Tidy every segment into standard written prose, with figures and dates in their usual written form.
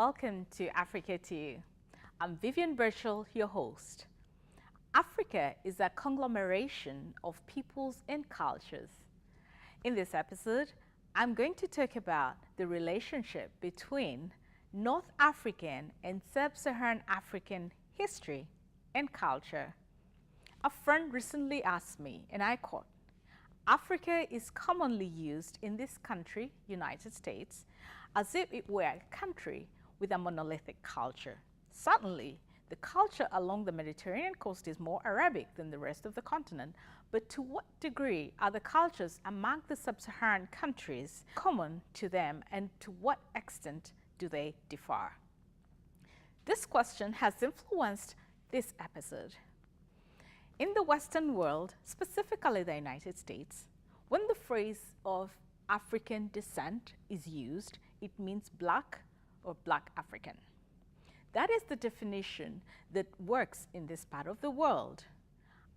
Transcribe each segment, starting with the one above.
welcome to Africa to You. I'm Vivian Birchall, your host. Africa is a conglomeration of peoples and cultures. In this episode, I'm going to talk about the relationship between North African and Sub-Saharan African history and culture. A friend recently asked me, and I quote, Africa is commonly used in this country, United States, as if it were a country with a monolithic culture. Certainly, the culture along the Mediterranean coast is more Arabic than the rest of the continent, but to what degree are the cultures among the sub-Saharan countries common to them, and to what extent do they differ? This question has influenced this episode. In the Western world, specifically the United States, when the phrase of African descent is used, it means black or black African. That is the definition that works in this part of the world.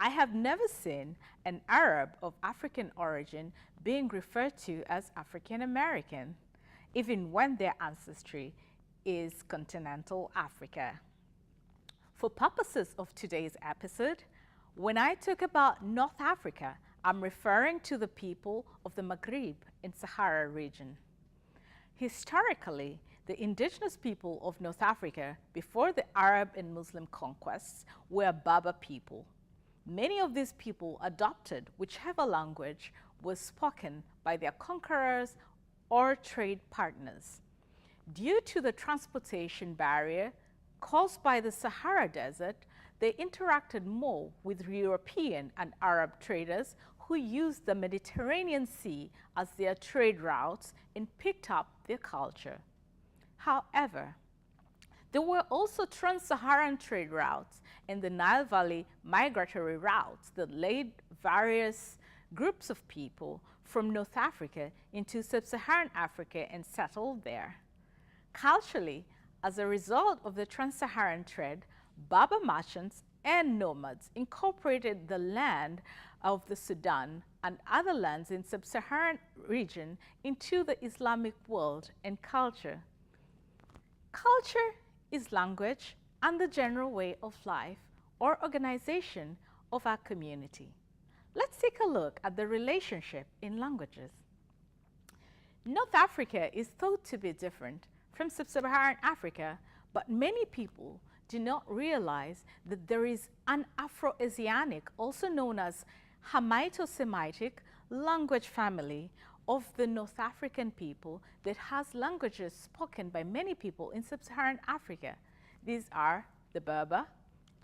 I have never seen an Arab of African origin being referred to as African American, even when their ancestry is continental Africa. For purposes of today's episode, when I talk about North Africa, I'm referring to the people of the Maghreb and Sahara region. Historically, the indigenous people of North Africa before the Arab and Muslim conquests were Berber people. Many of these people adopted whichever language was spoken by their conquerors or trade partners. Due to the transportation barrier caused by the Sahara Desert, they interacted more with European and Arab traders who used the Mediterranean Sea as their trade routes and picked up their culture. However, there were also trans-Saharan trade routes and the Nile Valley migratory routes that led various groups of people from North Africa into sub-Saharan Africa and settled there. Culturally, as a result of the trans-Saharan trade, Berber merchants and nomads incorporated the land of the Sudan and other lands in sub-Saharan region into the Islamic world and culture. Culture is language and the general way of life or organization of our community. Let's take a look at the relationship in languages. North Africa is thought to be different from sub-Saharan Africa, but many people do not realize that there is an Afro-Asiatic, also known as Hamito-Semitic, language family of the North African people that has languages spoken by many people in sub-Saharan Africa. These are the Berber,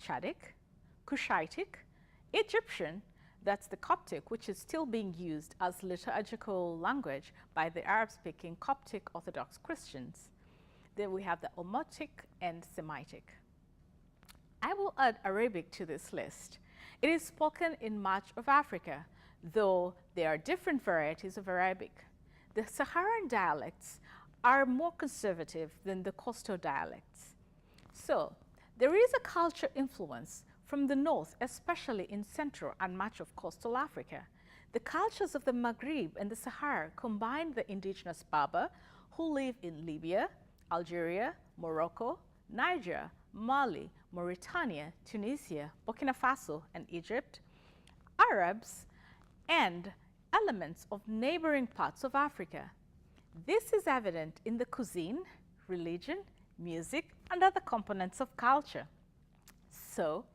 Chadic, Cushitic, Egyptian, that's the Coptic, which is still being used as liturgical language by the Arab-speaking Coptic Orthodox Christians. Then we have the Omotic and Semitic. I will add Arabic to this list. It is spoken in much of Africa, though there are different varieties of Arabic. The Saharan dialects are more conservative than the coastal dialects. So, there is a culture influence from the north, especially in Central and much of coastal Africa. The cultures of the Maghreb and the Sahara combine the indigenous Berber who live in Libya, Algeria, Morocco, Niger, Mali, Mauritania, Tunisia, Burkina Faso, and Egypt, Arabs, and elements of neighboring parts of Africa. This is evident in the cuisine, religion, music, and other components of culture. So,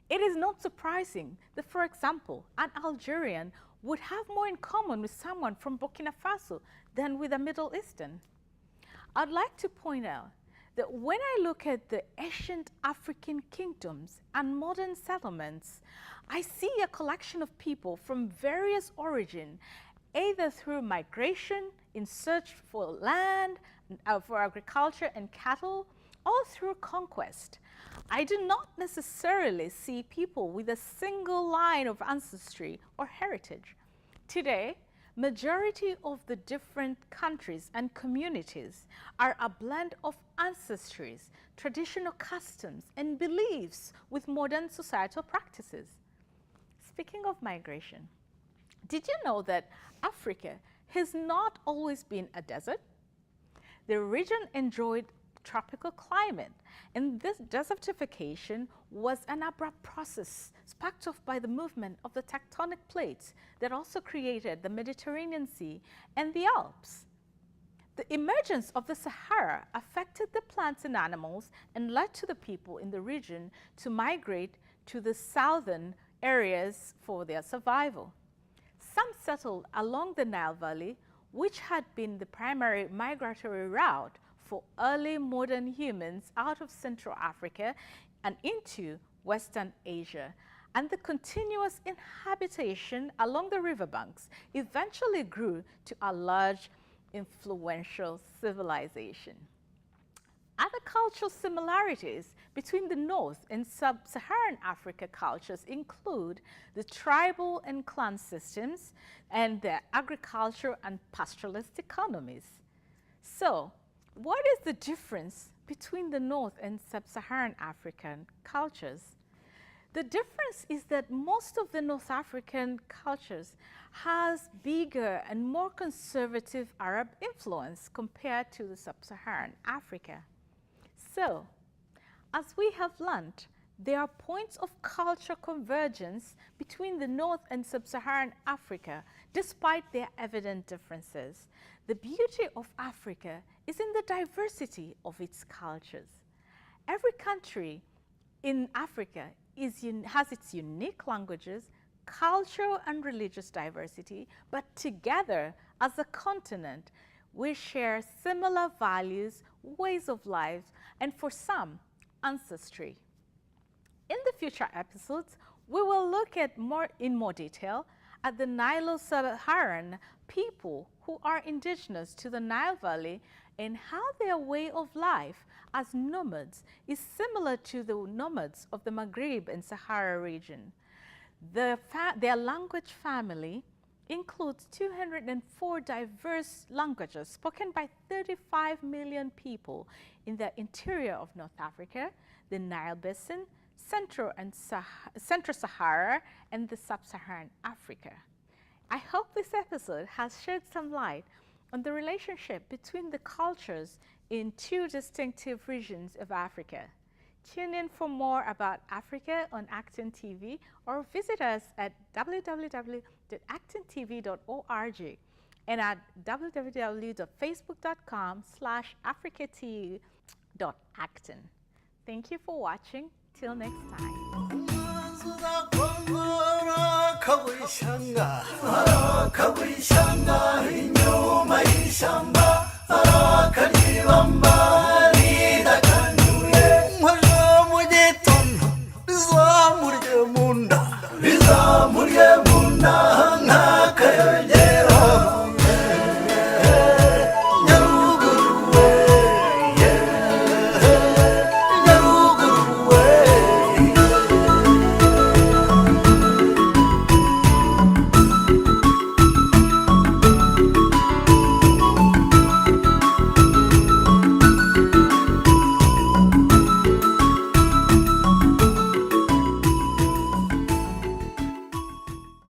it is not surprising that, for example, an Algerian would have more in common with someone from Burkina Faso than with a Middle Eastern. I'd like to point out that when I look at the ancient African kingdoms and modern settlements, I see a collection of people from various origins, either through migration in search for land, for agriculture and cattle, or through conquest. I do not necessarily see people with a single line of ancestry or heritage. Today, majority of the different countries and communities are a blend of ancestries, traditional customs, and beliefs with modern societal practices. Speaking of migration, did you know that Africa has not always been a desert? The region enjoyed tropical climate. And this desertification was an abrupt process sparked off by the movement of the tectonic plates that also created the Mediterranean Sea and the Alps. The emergence of the Sahara affected the plants and animals and led to the people in the region to migrate to the southern areas for their survival. Some settled along the Nile Valley, which had been the primary migratory route for early modern humans out of Central Africa and into Western Asia. And the continuous inhabitation along the riverbanks eventually grew to a large, influential civilization. Other cultural similarities between the North and Sub-Saharan Africa cultures include the tribal and clan systems and their agricultural and pastoralist economies. So, what is the difference between the North and Sub-Saharan African cultures? The difference is that most of the North African cultures has bigger and more conservative Arab influence compared to the Sub-Saharan Africa. So, as we have learned, there are points of cultural convergence between the North and Sub-Saharan Africa, despite their evident differences. The beauty of Africa is in the diversity of its cultures. Every country in Africa has its unique languages, cultural and religious diversity, but together as a continent, we share similar values, ways of life, and for some, ancestry. In the future episodes, we will look at in more detail at the Nilo-Saharan people who are indigenous to the Nile Valley and how their way of life as nomads is similar to the nomads of the Maghreb and Sahara region. Their language family includes 204 diverse languages spoken by 35 million people in the interior of North Africa, the Nile Basin, Central Sahara, and the Sub-Saharan Africa. I hope this episode has shed some light on the relationship between the cultures in two distinctive regions of Africa. Tune in for more about Africa on Acton TV or visit us at www.actontv.org and at www.facebook.com/africatv.acton. Thank you for watching. Till next time.